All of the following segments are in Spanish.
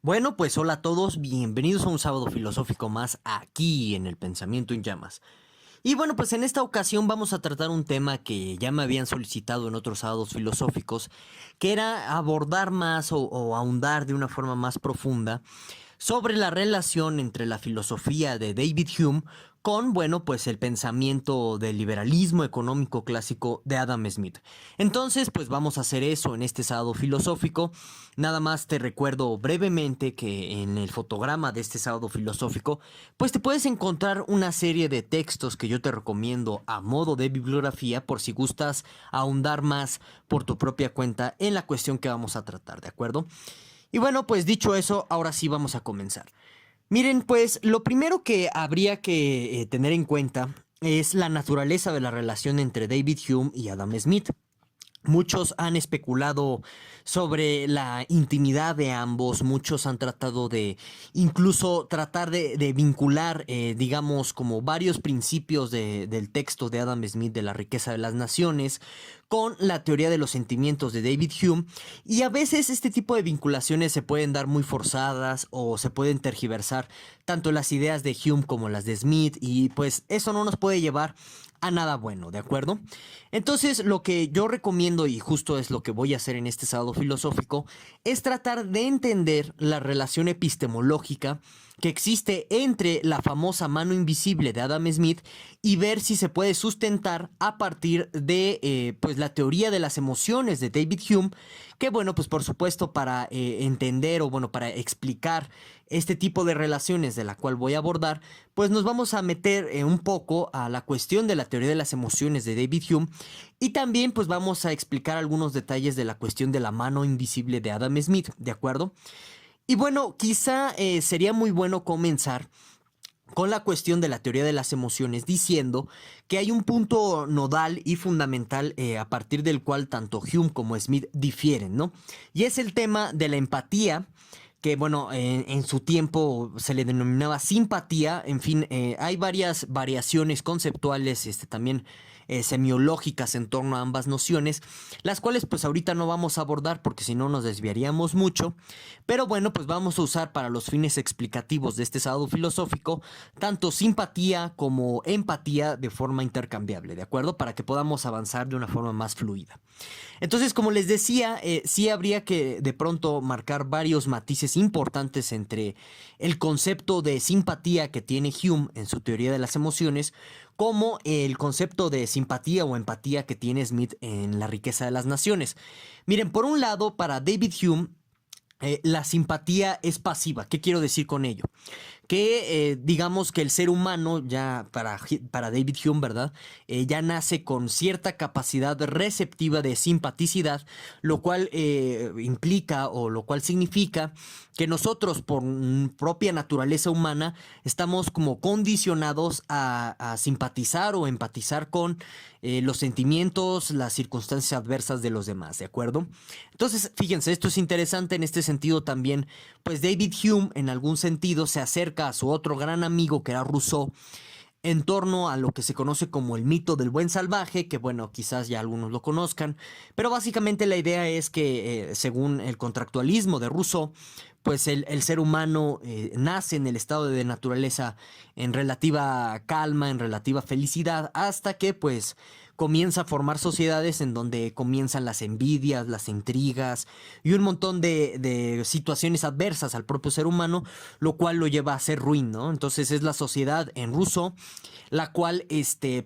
Bueno, pues hola a todos, bienvenidos a un sábado filosófico más aquí en el Pensamiento en Llamas. Y bueno, pues en esta ocasión vamos a tratar un tema que ya me habían solicitado en otros sábados filosóficos, que era abordar más o ahondar de una forma más profunda sobre la relación entre la filosofía de David Hume con, bueno, pues el pensamiento del liberalismo económico clásico de Adam Smith. Entonces, pues vamos a hacer eso en este sábado filosófico. Nada más te recuerdo brevemente que en el fotograma de este sábado filosófico, pues te puedes encontrar una serie de textos que yo te recomiendo a modo de bibliografía por si gustas ahondar más por tu propia cuenta en la cuestión que vamos a tratar, ¿de acuerdo? Y bueno, pues dicho eso, ahora sí vamos a comenzar. Miren, pues lo primero que habría que tener en cuenta es la naturaleza de la relación entre David Hume y Adam Smith. Muchos han especulado sobre la intimidad de ambos, muchos han tratado de incluso tratar de vincular, digamos, como varios principios del texto de Adam Smith de la riqueza de las naciones con la teoría de los sentimientos de David Hume, y a veces este tipo de vinculaciones se pueden dar muy forzadas o se pueden tergiversar tanto las ideas de Hume como las de Smith, y pues eso no nos puede llevar a nada bueno, ¿de acuerdo? Entonces, lo que yo recomiendo, y justo es lo que voy a hacer en este sábado filosófico, es tratar de entender la relación epistemológica que existe entre la famosa mano invisible de Adam Smith y ver si se puede sustentar a partir de pues la teoría de las emociones de David Hume, que bueno, pues por supuesto para entender o bueno, para explicar este tipo de relaciones de la cual voy a abordar, pues nos vamos a meter un poco a la cuestión de la teoría de las emociones de David Hume, y también pues vamos a explicar algunos detalles de la cuestión de la mano invisible de Adam Smith, ¿de acuerdo? Y bueno, quizá sería muy bueno comenzar con la cuestión de la teoría de las emociones, diciendo que hay un punto nodal y fundamental a partir del cual tanto Hume como Smith difieren, ¿no? Y es el tema de la empatía, que bueno, en su tiempo se le denominaba simpatía. En fin, hay varias variaciones conceptuales, también semiológicas en torno a ambas nociones, las cuales pues ahorita no vamos a abordar porque si no nos desviaríamos mucho, pero bueno, pues vamos a usar para los fines explicativos de este sábado filosófico tanto simpatía como empatía de forma intercambiable, ¿de acuerdo? Para que podamos avanzar de una forma más fluida. Entonces, como les decía, sí habría que de pronto marcar varios matices importantes entre el concepto de simpatía que tiene Hume en su teoría de las emociones, como el concepto de simpatía o empatía que tiene Smith en La riqueza de las naciones. Miren, por un lado, para David Hume, la simpatía es pasiva. ¿Qué quiero decir con ello? Que digamos que el ser humano, ya para David Hume, ¿verdad? Ya nace con cierta capacidad receptiva de simpaticidad, lo cual implica o lo cual significa que nosotros por propia naturaleza humana estamos como condicionados a simpatizar o empatizar con los sentimientos, las circunstancias adversas de los demás, ¿de acuerdo? Entonces, fíjense, esto es interesante en este sentido también, pues David Hume en algún sentido se acerca a su otro gran amigo que era Rousseau en torno a lo que se conoce como el mito del buen salvaje, que bueno, quizás ya algunos lo conozcan, pero básicamente la idea es que según el contractualismo de Rousseau, pues el ser humano nace en el estado de naturaleza en relativa calma, en relativa felicidad, hasta que pues comienza a formar sociedades en donde comienzan las envidias, las intrigas y un montón de situaciones adversas al propio ser humano, lo cual lo lleva a ser ruin, ¿no? Entonces es la sociedad en Rousseau la cual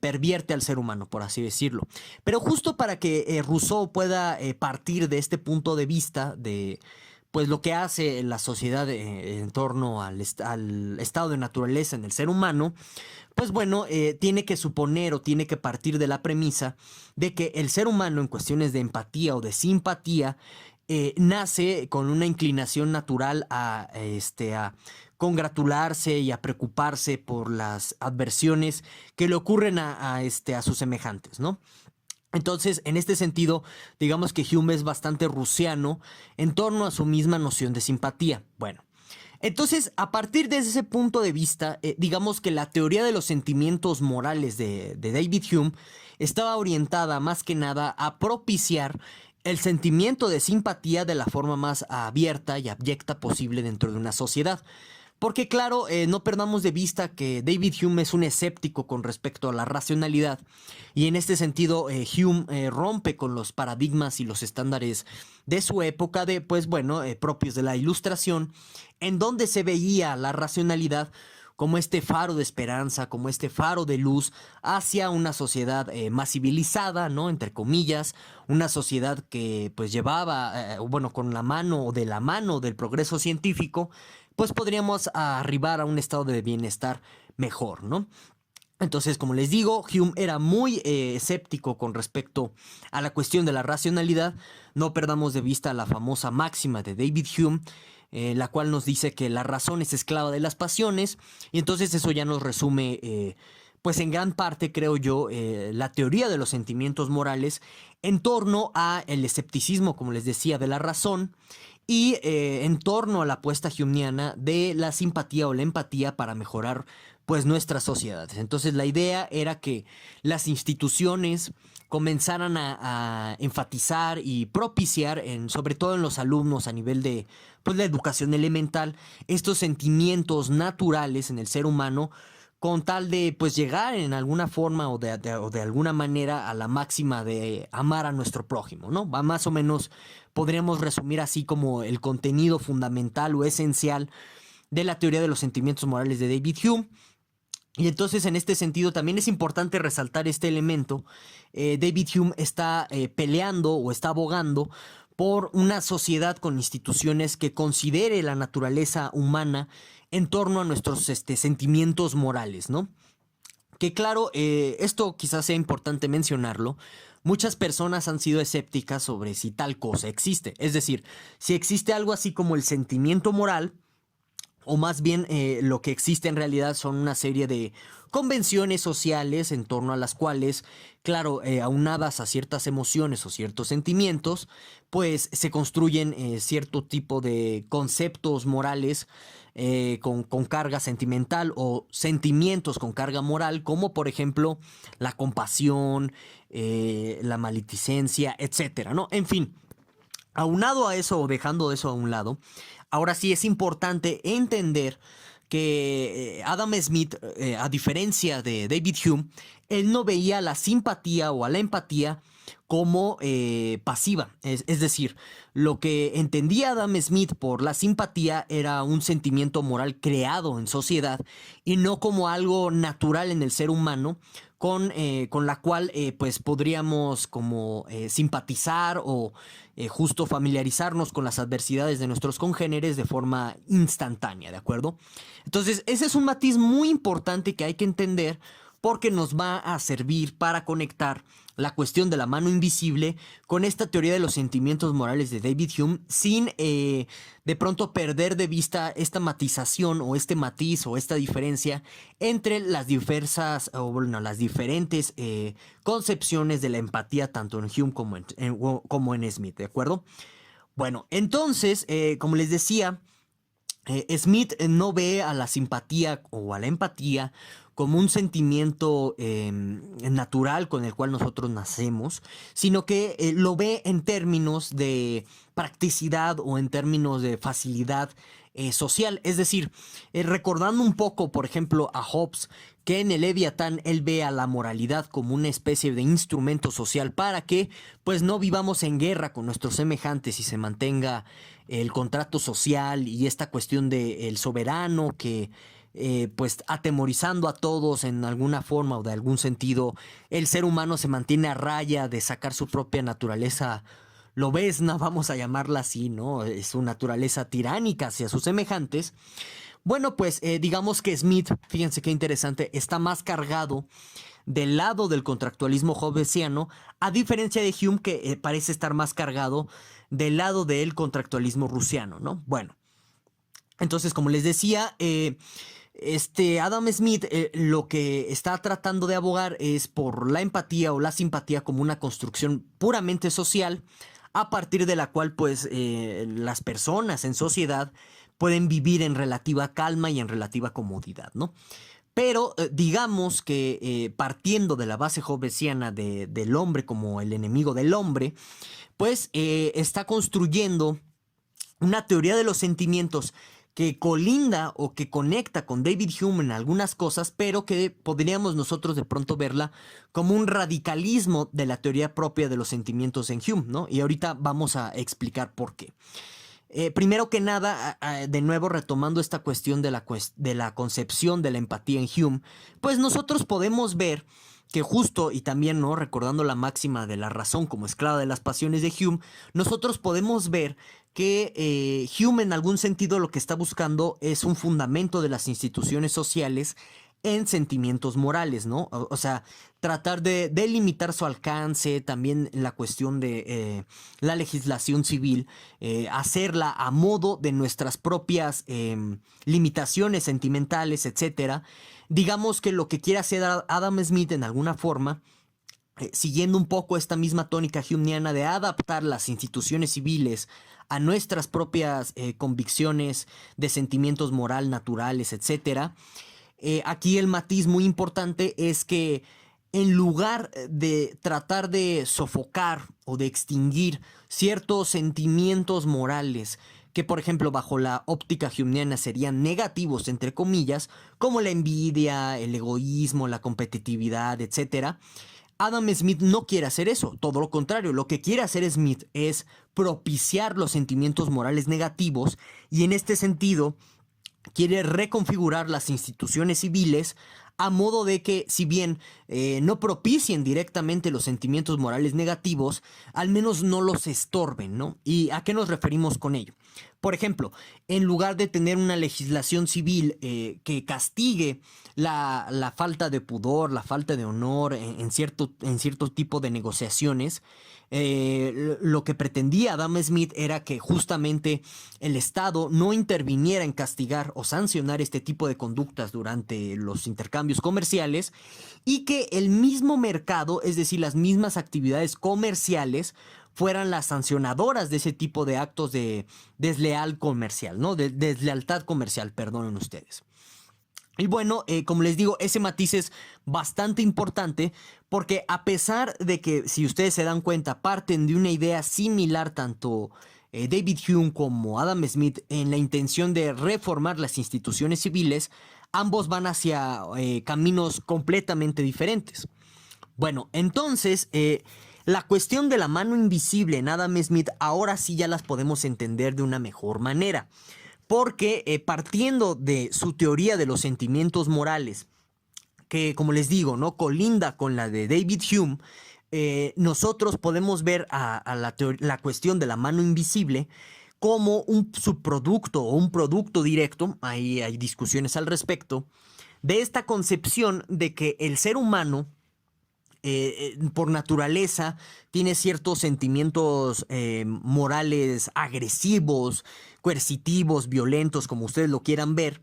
pervierte al ser humano, por así decirlo. Pero justo para que Rousseau pueda partir de este punto de vista de pues lo que hace la sociedad en torno al estado de naturaleza en el ser humano, pues bueno, tiene que suponer o tiene que partir de la premisa de que el ser humano en cuestiones de empatía o de simpatía nace con una inclinación natural a congratularse y a preocuparse por las adversiones que le ocurren a sus semejantes, ¿no? Entonces, en este sentido, digamos que Hume es bastante rusiano en torno a su misma noción de simpatía. Bueno, entonces, a partir de ese punto de vista, digamos que la teoría de los sentimientos morales de David Hume estaba orientada más que nada a propiciar el sentimiento de simpatía de la forma más abierta y abyecta posible dentro de una sociedad. Porque claro, no perdamos de vista que David Hume es un escéptico con respecto a la racionalidad, y en este sentido Hume rompe con los paradigmas y los estándares de su época, de pues bueno, propios de la Ilustración, en donde se veía la racionalidad como este faro de esperanza, como este faro de luz hacia una sociedad más civilizada, ¿no? Entre comillas, una sociedad que pues llevaba, bueno, con la mano o de la mano del progreso científico, pues podríamos arribar a un estado de bienestar mejor, ¿no? Entonces, como les digo, Hume era muy escéptico con respecto a la cuestión de la racionalidad. No perdamos de vista la famosa máxima de David Hume, la cual nos dice que la razón es esclava de las pasiones, y entonces eso ya nos resume, pues en gran parte, creo yo, la teoría de los sentimientos morales en torno a el escepticismo, como les decía, de la razón, y en torno a la apuesta humeana de la simpatía o la empatía para mejorar pues nuestras sociedades. Entonces la idea era que las instituciones comenzaran a enfatizar y propiciar, sobre todo en los alumnos a nivel de pues, la educación elemental, estos sentimientos naturales en el ser humano, con tal de pues llegar en alguna forma o de alguna manera a la máxima de amar a nuestro prójimo, ¿no? Va más o menos, podríamos resumir así como el contenido fundamental o esencial de la teoría de los sentimientos morales de David Hume. Y entonces en este sentido también es importante resaltar este elemento. David Hume está peleando o está abogando por una sociedad con instituciones que considere la naturaleza humana en torno a nuestros sentimientos morales, ¿no? Que claro, esto quizás sea importante mencionarlo. Muchas personas han sido escépticas sobre si tal cosa existe. Es decir, si existe algo así como el sentimiento moral, o más bien lo que existe en realidad son una serie de convenciones sociales en torno a las cuales, claro, aunadas a ciertas emociones o ciertos sentimientos, pues se construyen cierto tipo de conceptos morales con carga sentimental o sentimientos con carga moral, como por ejemplo la compasión, la maledicencia, etcétera, ¿no? En fin, aunado a eso o dejando eso a un lado, ahora sí es importante entender que Adam Smith, a diferencia de David Hume, él no veía la simpatía o a la empatía como pasiva. Es decir, lo que entendía Adam Smith por la simpatía era un sentimiento moral creado en sociedad y no como algo natural en el ser humano con la cual pues podríamos como simpatizar o justo familiarizarnos con las adversidades de nuestros congéneres de forma instantánea, ¿de acuerdo? Entonces ese es un matiz muy importante que hay que entender, porque nos va a servir para conectar la cuestión de la mano invisible con esta teoría de los sentimientos morales de David Hume, sin de pronto perder de vista esta matización o este matiz o esta diferencia entre las diversas, o bueno, las diferentes concepciones de la empatía tanto en Hume como en Smith, ¿de acuerdo? Bueno, entonces, como les decía, Smith no ve a la simpatía o a la empatía como un sentimiento natural con el cual nosotros nacemos, sino que lo ve en términos de practicidad o en términos de facilidad social. Es decir, recordando un poco, por ejemplo, a Hobbes, que en el Leviatán él ve a la moralidad como una especie de instrumento social para que pues no vivamos en guerra con nuestros semejantes y se mantenga el contrato social y esta cuestión del soberano que pues atemorizando a todos en alguna forma o de algún sentido, el ser humano se mantiene a raya de sacar su propia naturaleza lobezna, vamos a llamarla así, ¿no? Su naturaleza tiránica hacia sus semejantes. Bueno, pues digamos que Smith, fíjense qué interesante, está más cargado del lado del contractualismo hobbesiano, a diferencia de Hume, que parece estar más cargado del lado del contractualismo rusiano, ¿no? Bueno, entonces, como les decía, Adam Smith lo que está tratando de abogar es por la empatía o la simpatía como una construcción puramente social, a partir de la cual pues las personas en sociedad pueden vivir en relativa calma y en relativa comodidad, ¿no? Pero digamos que partiendo de la base hobbesiana del hombre como el enemigo del hombre, pues está construyendo una teoría de los sentimientos que colinda o que conecta con David Hume en algunas cosas, pero que podríamos nosotros de pronto verla como un radicalismo de la teoría propia de los sentimientos en Hume, ¿no? Y ahorita vamos a explicar por qué. Primero que nada, de nuevo retomando esta cuestión de la concepción de la empatía en Hume, pues nosotros podemos ver que justo, y también no recordando la máxima de la razón como esclava de las pasiones de Hume, nosotros podemos ver que Hume en algún sentido lo que está buscando es un fundamento de las instituciones sociales en sentimientos morales, ¿no? O sea, tratar de delimitar su alcance, también la cuestión de la legislación civil, hacerla a modo de nuestras propias limitaciones sentimentales, etcétera. Digamos que lo que quiere hacer Adam Smith en alguna forma, siguiendo un poco esta misma tónica humeana de adaptar las instituciones civiles a nuestras propias convicciones de sentimientos moral, naturales, etcétera. Aquí el matiz muy importante es que en lugar de tratar de sofocar o de extinguir ciertos sentimientos morales que, por ejemplo, bajo la óptica humeana serían negativos, entre comillas, como la envidia, el egoísmo, la competitividad, etcétera, Adam Smith no quiere hacer eso, todo lo contrario, lo que quiere hacer Smith es propiciar los sentimientos morales negativos y en este sentido quiere reconfigurar las instituciones civiles a modo de que, si bien no propicien directamente los sentimientos morales negativos, al menos no los estorben, ¿no? ¿Y a qué nos referimos con ello? Por ejemplo, en lugar de tener una legislación civil que castigue la falta de pudor, la falta de honor en cierto tipo de negociaciones, lo que pretendía Adam Smith era que justamente el Estado no interviniera en castigar o sancionar este tipo de conductas durante los intercambios comerciales y que el mismo mercado, es decir, las mismas actividades comerciales, fueran las sancionadoras de ese tipo de actos de desleal comercial, ¿no? De deslealtad comercial, perdonen ustedes. Y bueno, como les digo, ese matiz es bastante importante porque a pesar de que, si ustedes se dan cuenta, parten de una idea similar tanto David Hume como Adam Smith en la intención de reformar las instituciones civiles, ambos van hacia caminos completamente diferentes. Bueno, entonces, la cuestión de la mano invisible en Adam Smith ahora sí ya las podemos entender de una mejor manera. Porque partiendo de su teoría de los sentimientos morales, que como les digo, ¿no?, colinda con la de David Hume, nosotros podemos ver a la cuestión de la mano invisible como un subproducto o un producto directo, ahí hay discusiones al respecto, de esta concepción de que el ser humano por naturaleza tiene ciertos sentimientos morales agresivos, coercitivos, violentos, como ustedes lo quieran ver.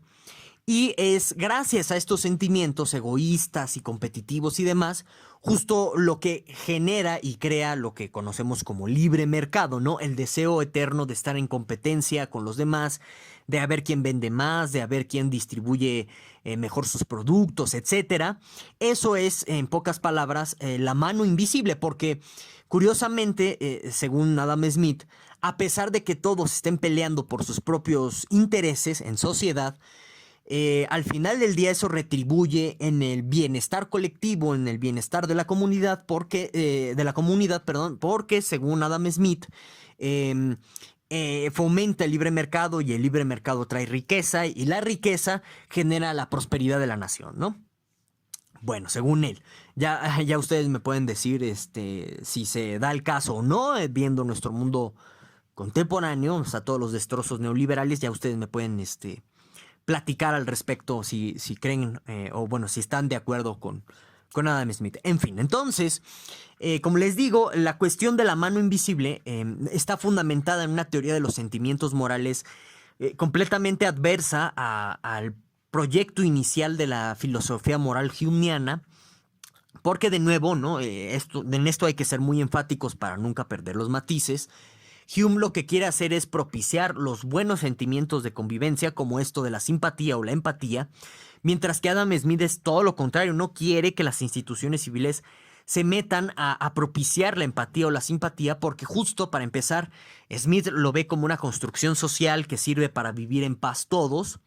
Y es gracias a estos sentimientos egoístas y competitivos y demás, justo lo que genera y crea lo que conocemos como libre mercado, ¿no? El deseo eterno de estar en competencia con los demás, de a ver quién vende más, de a ver quién distribuye mejor sus productos, etcétera. Eso es, en pocas palabras, la mano invisible, porque curiosamente, según Adam Smith, a pesar de que todos estén peleando por sus propios intereses en sociedad, al final del día eso retribuye en el bienestar colectivo, en el bienestar de la comunidad, porque según Adam Smith, fomenta el libre mercado y el libre mercado trae riqueza y la riqueza genera la prosperidad de la nación, ¿no? Bueno, según él, ya ustedes me pueden decir si se da el caso o no, viendo nuestro mundo contemporáneo, o sea, todos los destrozos neoliberales, ya ustedes me pueden platicar al respecto si creen o bueno, si están de acuerdo con Adam Smith. En fin, entonces, como les digo, la cuestión de la mano invisible está fundamentada en una teoría de los sentimientos morales completamente adversa al proyecto inicial de la filosofía moral humeana, porque de nuevo, ¿no? En esto hay que ser muy enfáticos para nunca perder los matices. Hume lo que quiere hacer es propiciar los buenos sentimientos de convivencia, como esto de la simpatía o la empatía, mientras que Adam Smith es todo lo contrario, no quiere que las instituciones civiles se metan a propiciar la empatía o la simpatía, porque justo para empezar, Smith lo ve como una construcción social que sirve para vivir en paz todos,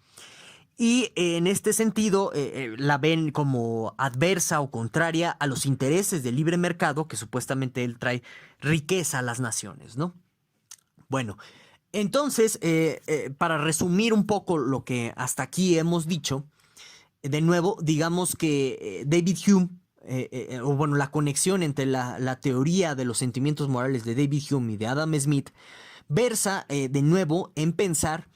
y en este sentido la ven como adversa o contraria a los intereses del libre mercado, que supuestamente él trae riqueza a las naciones, ¿no? Bueno, entonces, para resumir un poco lo que hasta aquí hemos dicho, de nuevo, digamos que David Hume, o bueno, la conexión entre la teoría de los sentimientos morales de David Hume y de Adam Smith, versa de nuevo en pensar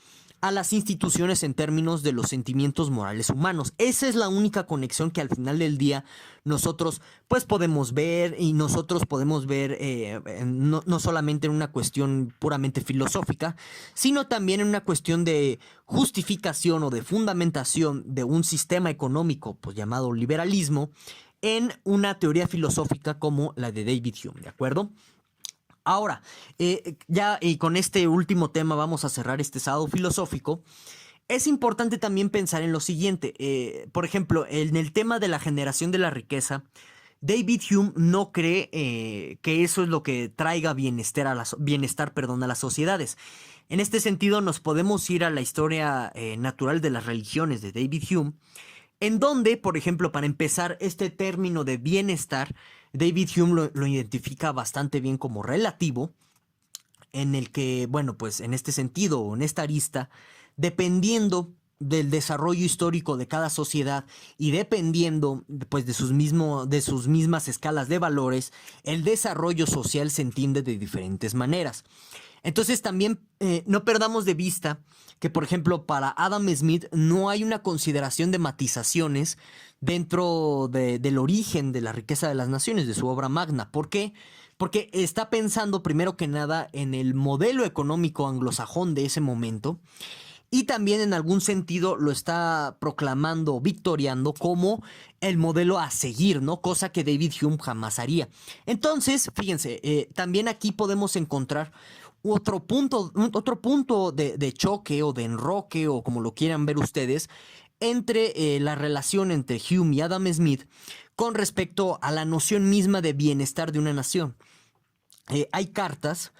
a las instituciones en términos de los sentimientos morales humanos. Esa es la única conexión que al final del día nosotros pues podemos ver, y nosotros podemos ver no solamente en una cuestión puramente filosófica, sino también en una cuestión de justificación o de fundamentación de un sistema económico pues llamado liberalismo en una teoría filosófica como la de David Hume, ¿de acuerdo? Ahora, ya y con este último tema vamos a cerrar este sábado filosófico. Es importante también pensar en lo siguiente. Por ejemplo, en el tema de la generación de la riqueza, David Hume no cree que eso es lo que traiga bienestar a las sociedades. En este sentido, nos podemos ir a la historia natural de las religiones de David Hume, en donde, por ejemplo, para empezar, este término de bienestar, David Hume lo identifica bastante bien como relativo, en el que, bueno, pues en este sentido o en esta arista, dependiendo del desarrollo histórico de cada sociedad y dependiendo pues de sus mismas escalas de valores, el desarrollo social se entiende de diferentes maneras. Entonces también no perdamos de vista que, por ejemplo, para Adam Smith no hay una consideración de matizaciones dentro del origen de la riqueza de las naciones, de su obra magna. ¿Por qué? Porque está pensando primero que nada en el modelo económico anglosajón de ese momento, y también en algún sentido lo está proclamando, victoriando como el modelo a seguir, ¿no? Cosa que David Hume jamás haría. Entonces, fíjense, también aquí podemos encontrar otro punto de choque o de enroque, o como lo quieran ver ustedes, entre la relación entre Hume y Adam Smith con respecto a la noción misma de bienestar de una nación. Hay cartas,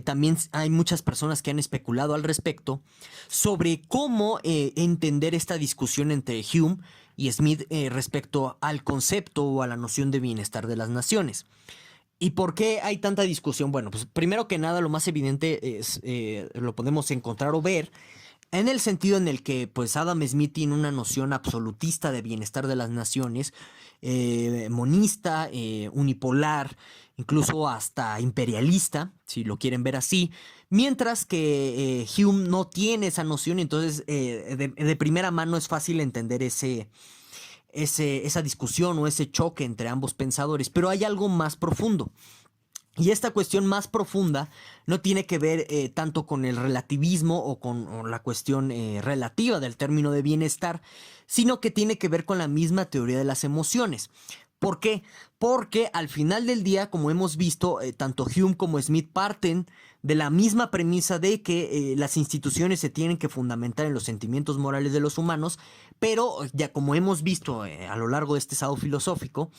también hay muchas personas que han especulado al respecto sobre cómo entender esta discusión entre Hume y Smith respecto al concepto o a la noción de bienestar de las naciones. ¿Y por qué hay tanta discusión? Bueno, pues primero que nada, lo más evidente es, lo podemos encontrar o ver en el sentido en el que pues Adam Smith tiene una noción absolutista de bienestar de las naciones, monista, unipolar, incluso hasta imperialista, si lo quieren ver así, mientras que Hume no tiene esa noción. Entonces de primera mano es fácil entender esa discusión o ese choque entre ambos pensadores, pero hay algo más profundo. Y esta cuestión más profunda no tiene que ver tanto con el relativismo o con la cuestión relativa del término de bienestar, sino que tiene que ver con la misma teoría de las emociones. ¿Por qué? Porque al final del día, como hemos visto, tanto Hume como Smith parten de la misma premisa de que las instituciones se tienen que fundamentar en los sentimientos morales de los humanos, pero ya como hemos visto a lo largo de este sábado filosófico,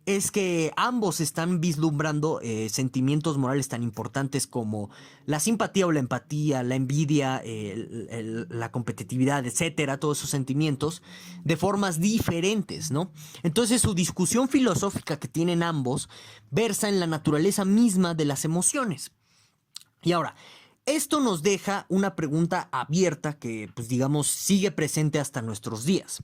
es que ambos están vislumbrando sentimientos morales tan importantes como la simpatía o la empatía, la envidia, la competitividad, etcétera, todos esos sentimientos de formas diferentes, ¿no? Entonces su discusión filosófica que tienen ambos versa en la naturaleza misma de las emociones. Y ahora, esto nos deja una pregunta abierta que, pues digamos, sigue presente hasta nuestros días.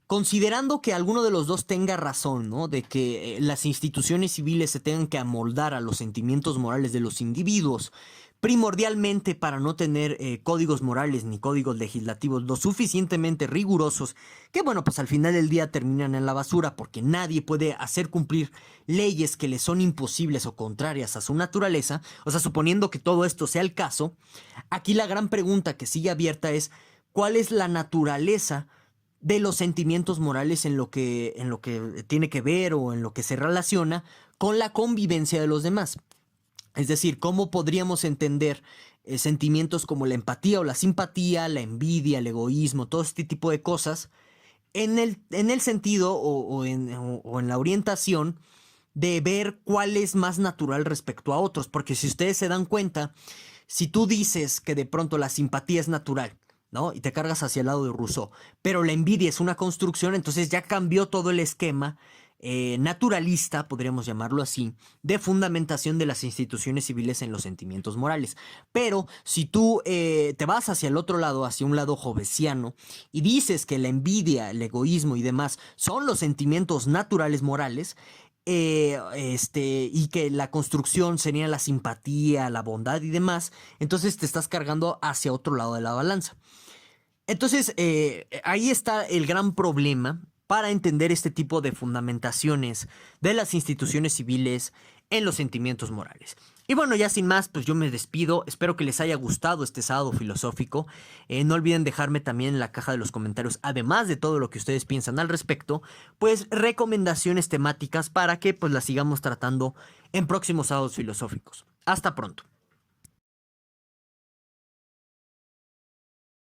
Considerando que alguno de los dos tenga razón, ¿no? De que las instituciones civiles se tengan que amoldar a los sentimientos morales de los individuos, primordialmente para no tener códigos morales ni códigos legislativos lo suficientemente rigurosos, que bueno, pues al final del día terminan en la basura, porque nadie puede hacer cumplir leyes que le son imposibles o contrarias a su naturaleza. O sea, suponiendo que todo esto sea el caso, aquí la gran pregunta que sigue abierta es: ¿cuál es la naturaleza de los sentimientos morales en lo que tiene que ver o en lo que se relaciona con la convivencia de los demás? Es decir, cómo podríamos entender sentimientos como la empatía o la simpatía, la envidia, el egoísmo, todo este tipo de cosas, en el sentido o en la orientación de ver cuál es más natural respecto a otros. Porque si ustedes se dan cuenta, si tú dices que de pronto la simpatía es natural, ¿no? Y te cargas hacia el lado de Rousseau, pero la envidia es una construcción, entonces ya cambió todo el esquema naturalista, podríamos llamarlo así, de fundamentación de las instituciones civiles en los sentimientos morales. Pero si tú te vas hacia el otro lado, hacia un lado hobbesiano, y dices que la envidia, el egoísmo y demás son los sentimientos naturales morales, y que la construcción sería la simpatía, la bondad y demás, entonces te estás cargando hacia otro lado de la balanza. Entonces, ahí está el gran problema para entender este tipo de fundamentaciones de las instituciones civiles en los sentimientos morales. Y bueno, ya sin más, pues yo me despido. Espero que les haya gustado este sábado filosófico. No olviden dejarme también en la caja de los comentarios, además de todo lo que ustedes piensan al respecto, pues recomendaciones temáticas para que pues las sigamos tratando en próximos sábados filosóficos. Hasta pronto.